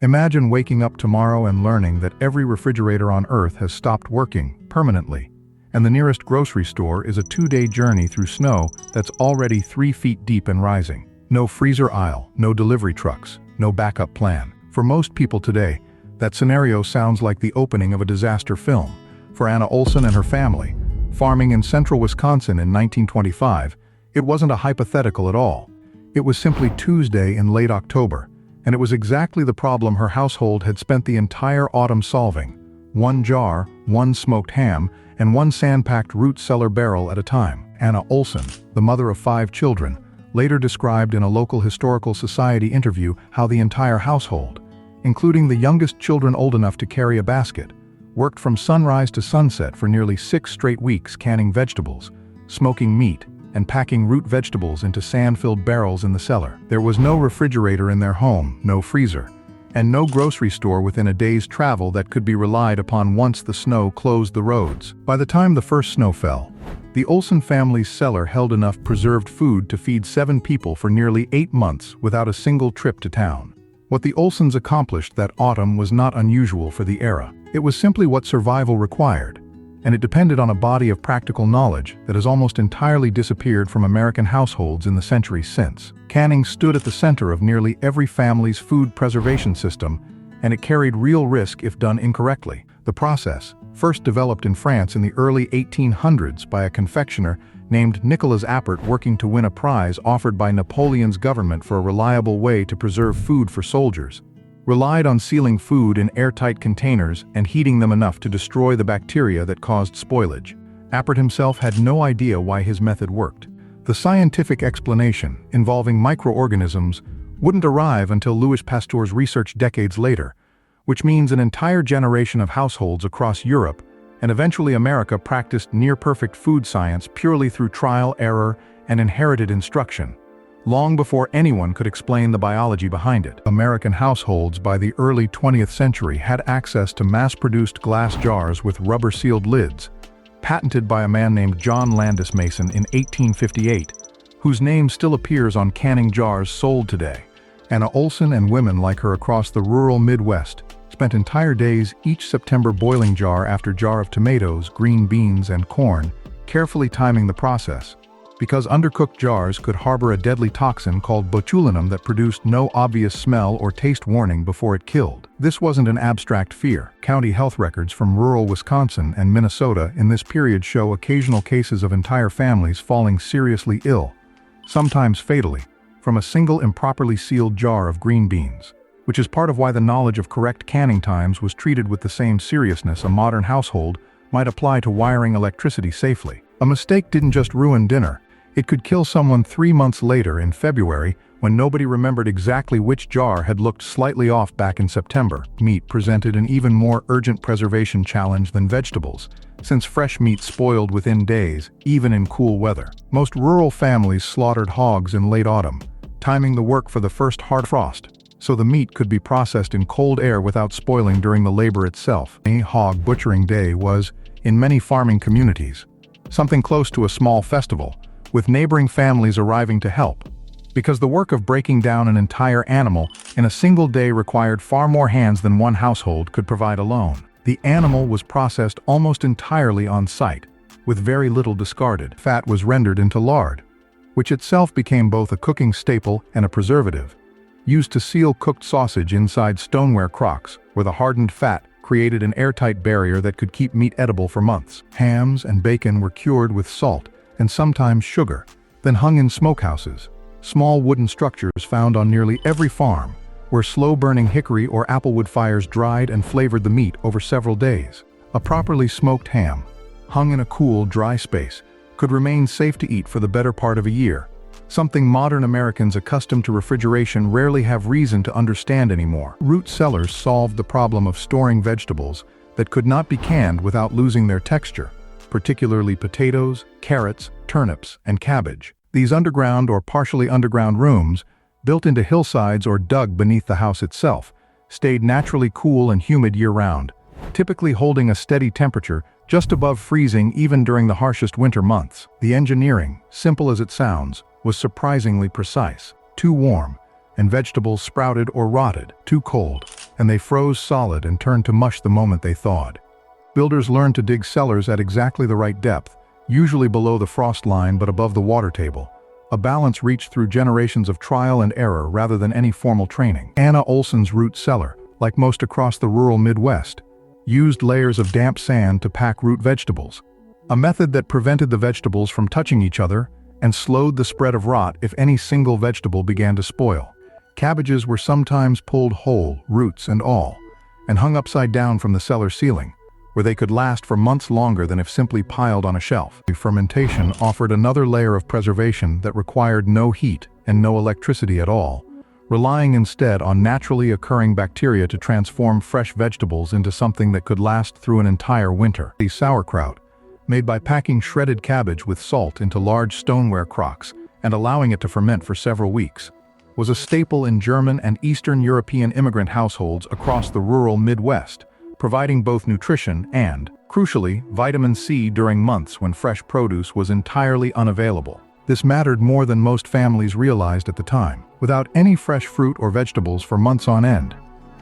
Imagine waking up tomorrow and learning that every refrigerator on Earth has stopped working permanently, and the nearest grocery store is a 2-day journey through snow that's already 3 feet deep and rising. No freezer aisle, no delivery trucks, no backup plan. For most people today, that scenario sounds like the opening of a disaster film. For Anna Olsen and her family, farming in central Wisconsin in 1925, it wasn't a hypothetical at all. It was simply Tuesday in late October, and it was exactly the problem her household had spent the entire autumn solving. 1 jar, 1 smoked ham, and 1 sand-packed root cellar barrel at a time. Anna Olsen, the mother of 5 children, later described in a local historical society interview how the entire household, including the youngest children old enough to carry a basket, worked from sunrise to sunset for nearly 6 straight weeks canning vegetables, smoking meat, and packing root vegetables into sand-filled barrels in the cellar. There was no refrigerator in their home, no freezer, and no grocery store within a day's travel that could be relied upon once the snow closed the roads. By the time the first snow fell, the Olsen family's cellar held enough preserved food to feed 7 people for nearly 8 months without a single trip to town. What the Olsens accomplished that autumn was not unusual for the era. It was simply what survival required, and it depended on a body of practical knowledge that has almost entirely disappeared from American households in the centuries since. Canning stood at the center of nearly every family's food preservation system, and it carried real risk if done incorrectly. The process, first developed in France in the early 1800s by a confectioner named Nicolas Appert working to win a prize offered by Napoleon's government for a reliable way to preserve food for soldiers, relied on sealing food in airtight containers and heating them enough to destroy the bacteria that caused spoilage. Appert himself had no idea why his method worked. The scientific explanation, involving microorganisms, wouldn't arrive until Louis Pasteur's research decades later, which means an entire generation of households across Europe and eventually America practiced near-perfect food science purely through trial, error, and inherited instruction, long before anyone could explain the biology behind it. American households by the early 20th century had access to mass-produced glass jars with rubber-sealed lids, patented by a man named John Landis Mason in 1858, whose name still appears on canning jars sold today. Anna Olsen and women like her across the rural Midwest spent entire days each September boiling jar after jar of tomatoes, green beans, and corn, carefully timing the process, because undercooked jars could harbor a deadly toxin called botulinum that produced no obvious smell or taste warning before it killed. This wasn't an abstract fear. County health records from rural Wisconsin and Minnesota in this period show occasional cases of entire families falling seriously ill, sometimes fatally, from a single improperly sealed jar of green beans, which is part of why the knowledge of correct canning times was treated with the same seriousness a modern household might apply to wiring electricity safely. A mistake didn't just ruin dinner. It could kill someone 3 months later in February when nobody remembered exactly which jar had looked slightly off back in September. Meat presented an even more urgent preservation challenge than vegetables, since fresh meat spoiled within days, even in cool weather. Most rural families slaughtered hogs in late autumn, timing the work for the first hard frost, so the meat could be processed in cold air without spoiling during the labor itself. A hog butchering day was, in many farming communities, something close to a small festival, with neighboring families arriving to help, because the work of breaking down an entire animal in a single day required far more hands than one household could provide alone. The animal was processed almost entirely on site, with very little discarded. Fat was rendered into lard, which itself became both a cooking staple and a preservative, used to seal cooked sausage inside stoneware crocks, where the hardened fat created an airtight barrier that could keep meat edible for months. Hams and bacon were cured with salt and sometimes sugar, then hung in smokehouses, small wooden structures found on nearly every farm, where slow-burning hickory or applewood fires dried and flavored the meat over several days. A properly smoked ham, hung in a cool, dry space, could remain safe to eat for the better part of a year, something modern Americans accustomed to refrigeration rarely have reason to understand anymore. Root cellars solved the problem of storing vegetables that could not be canned without losing their texture, particularly potatoes, carrots, turnips, and cabbage. These underground or partially underground rooms, built into hillsides or dug beneath the house itself, stayed naturally cool and humid year-round, typically holding a steady temperature just above freezing even during the harshest winter months. The engineering, simple as it sounds, was surprisingly precise. Too warm, and vegetables sprouted or rotted. Too cold, and they froze solid and turned to mush the moment they thawed. Builders learned to dig cellars at exactly the right depth, usually below the frost line but above the water table, a balance reached through generations of trial and error rather than any formal training. Anna Olsens' root cellar, like most across the rural Midwest, used layers of damp sand to pack root vegetables, a method that prevented the vegetables from touching each other and slowed the spread of rot if any single vegetable began to spoil. Cabbages were sometimes pulled whole, roots and all, and hung upside down from the cellar ceiling, where they could last for months longer than if simply piled on a shelf. Fermentation offered another layer of preservation that required no heat and no electricity at all, relying instead on naturally occurring bacteria to transform fresh vegetables into something that could last through an entire winter. The sauerkraut, made by packing shredded cabbage with salt into large stoneware crocks and allowing it to ferment for several weeks, was a staple in German and Eastern European immigrant households across the rural Midwest, providing both nutrition and, crucially, vitamin C during months when fresh produce was entirely unavailable. This mattered more than most families realized at the time. Without any fresh fruit or vegetables for months on end,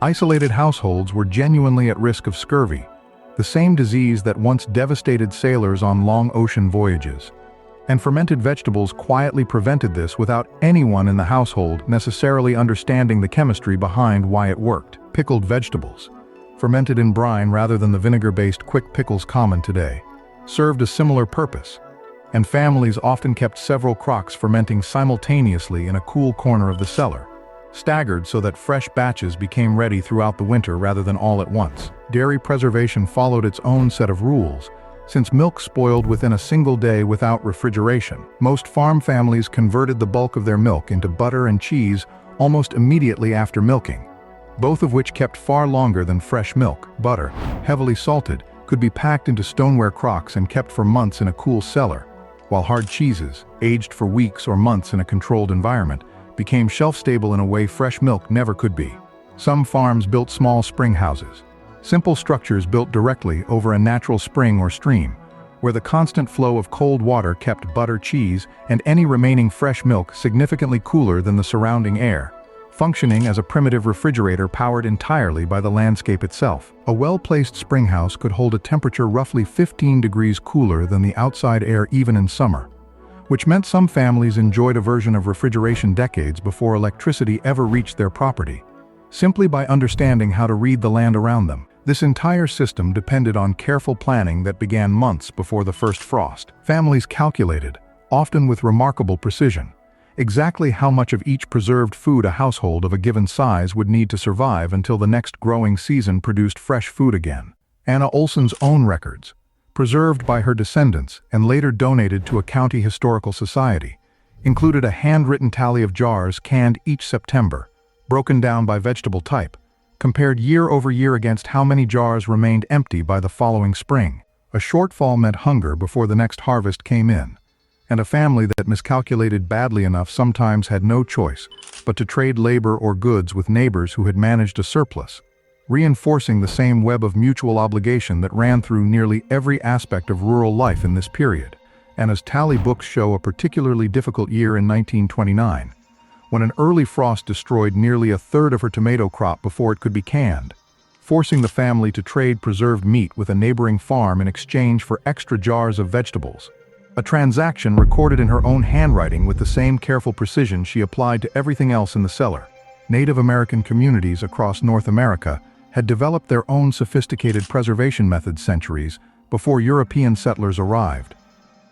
isolated households were genuinely at risk of scurvy, the same disease that once devastated sailors on long ocean voyages. And fermented vegetables quietly prevented this without anyone in the household necessarily understanding the chemistry behind why it worked. Pickled vegetables, fermented in brine rather than the vinegar-based quick pickles common today, served a similar purpose, and families often kept several crocks fermenting simultaneously in a cool corner of the cellar, staggered so that fresh batches became ready throughout the winter rather than all at once. Dairy preservation followed its own set of rules, since milk spoiled within a single day without refrigeration. Most farm families converted the bulk of their milk into butter and cheese almost immediately after milking, both of which kept far longer than fresh milk. Butter, heavily salted, could be packed into stoneware crocks and kept for months in a cool cellar, while hard cheeses, aged for weeks or months in a controlled environment, became shelf-stable in a way fresh milk never could be. Some farms built small spring houses, simple structures built directly over a natural spring or stream, where the constant flow of cold water kept butter, cheese, and any remaining fresh milk significantly cooler than the surrounding air, functioning as a primitive refrigerator powered entirely by the landscape itself. A well-placed spring house could hold a temperature roughly 15 degrees cooler than the outside air even in summer, which meant some families enjoyed a version of refrigeration decades before electricity ever reached their property, simply by understanding how to read the land around them. This entire system depended on careful planning that began months before the first frost. Families calculated, often with remarkable precision, exactly how much of each preserved food a household of a given size would need to survive until the next growing season produced fresh food again. Anna Olsens' own records, preserved by her descendants and later donated to a county historical society, included a handwritten tally of jars canned each September, broken down by vegetable type, compared year over year against how many jars remained empty by the following spring. A shortfall meant hunger before the next harvest came in, and a family that miscalculated badly enough sometimes had no choice but to trade labor or goods with neighbors who had managed a surplus, reinforcing the same web of mutual obligation that ran through nearly every aspect of rural life in this period. Anna's tally books show a particularly difficult year in 1929, when an early frost destroyed nearly a third of her tomato crop before it could be canned, forcing the family to trade preserved meat with a neighboring farm in exchange for extra jars of vegetables. A transaction recorded in her own handwriting with the same careful precision she applied to everything else in the cellar. Native American communities across North America had developed their own sophisticated preservation methods centuries before European settlers arrived,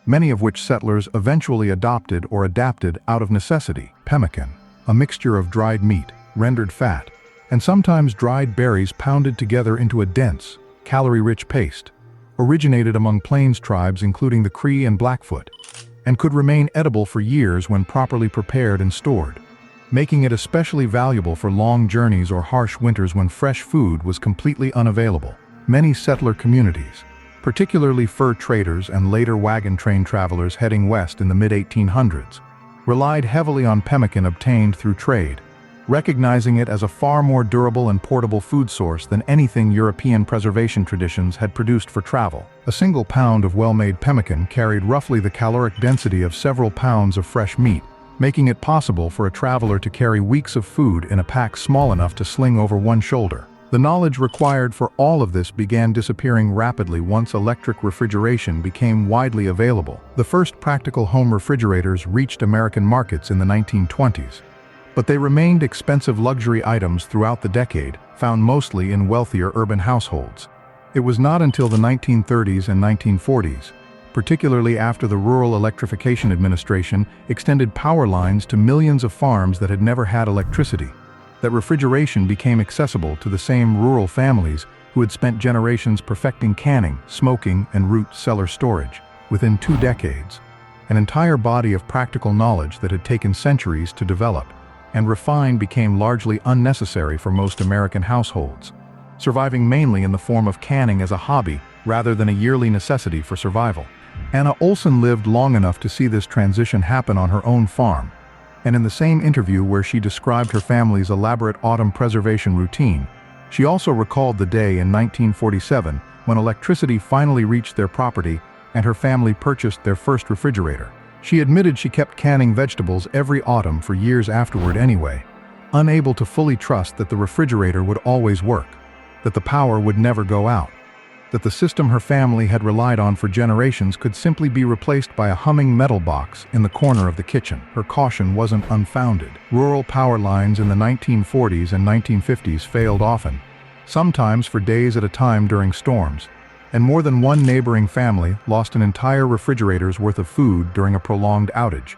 many of which settlers eventually adopted or adapted out of necessity. Pemmican, a mixture of dried meat, rendered fat, and sometimes dried berries pounded together into a dense, calorie-rich paste, originated among Plains tribes including the Cree and Blackfoot, and could remain edible for years when properly prepared and stored, making it especially valuable for long journeys or harsh winters when fresh food was completely unavailable. Many settler communities, particularly fur traders and later wagon train travelers heading west in the mid-1800s, relied heavily on pemmican obtained through trade, recognizing it as a far more durable and portable food source than anything European preservation traditions had produced for travel. A single pound of well-made pemmican carried roughly the caloric density of several pounds of fresh meat, making it possible for a traveler to carry weeks of food in a pack small enough to sling over one shoulder. The knowledge required for all of this began disappearing rapidly once electric refrigeration became widely available. The first practical home refrigerators reached American markets in the 1920s. But they remained expensive luxury items throughout the decade, found mostly in wealthier urban households. It was not until the 1930s and 1940s, particularly after the Rural Electrification Administration extended power lines to millions of farms that had never had electricity, that refrigeration became accessible to the same rural families who had spent generations perfecting canning, smoking, and root cellar storage. Within 2 decades, an entire body of practical knowledge that had taken centuries to develop and refine became largely unnecessary for most American households, surviving mainly in the form of canning as a hobby rather than a yearly necessity for survival. Anna Olsen lived long enough to see this transition happen on her own farm, and in the same interview where she described her family's elaborate autumn preservation routine, she also recalled the day in 1947 when electricity finally reached their property and her family purchased their first refrigerator. She admitted she kept canning vegetables every autumn for years afterward anyway, unable to fully trust that the refrigerator would always work, that the power would never go out, that the system her family had relied on for generations could simply be replaced by a humming metal box in the corner of the kitchen. Her caution wasn't unfounded. Rural power lines in the 1940s and 1950s failed often, sometimes for days at a time during storms, and more than one neighboring family lost an entire refrigerator's worth of food during a prolonged outage.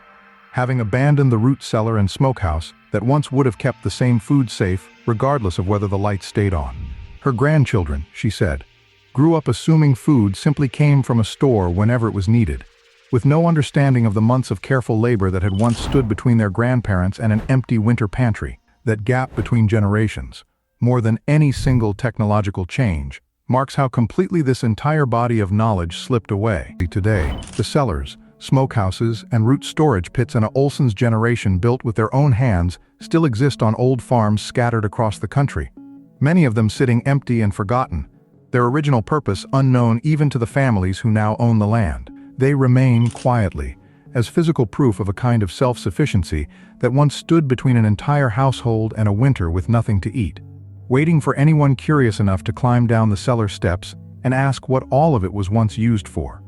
Having abandoned the root cellar and smokehouse that once would have kept the same food safe regardless of whether the lights stayed on. Her grandchildren, she said, grew up assuming food simply came from a store whenever it was needed, with no understanding of the months of careful labor that had once stood between their grandparents and an empty winter pantry. That gap between generations, more than any single technological change, marks how completely this entire body of knowledge slipped away. Today, the cellars, smokehouses, and root storage pits Anna Olsen's generation built with their own hands still exist on old farms scattered across the country, many of them sitting empty and forgotten, their original purpose unknown even to the families who now own the land. They remain quietly, as physical proof of a kind of self-sufficiency that once stood between an entire household and a winter with nothing to eat, waiting for anyone curious enough to climb down the cellar steps and ask what all of it was once used for.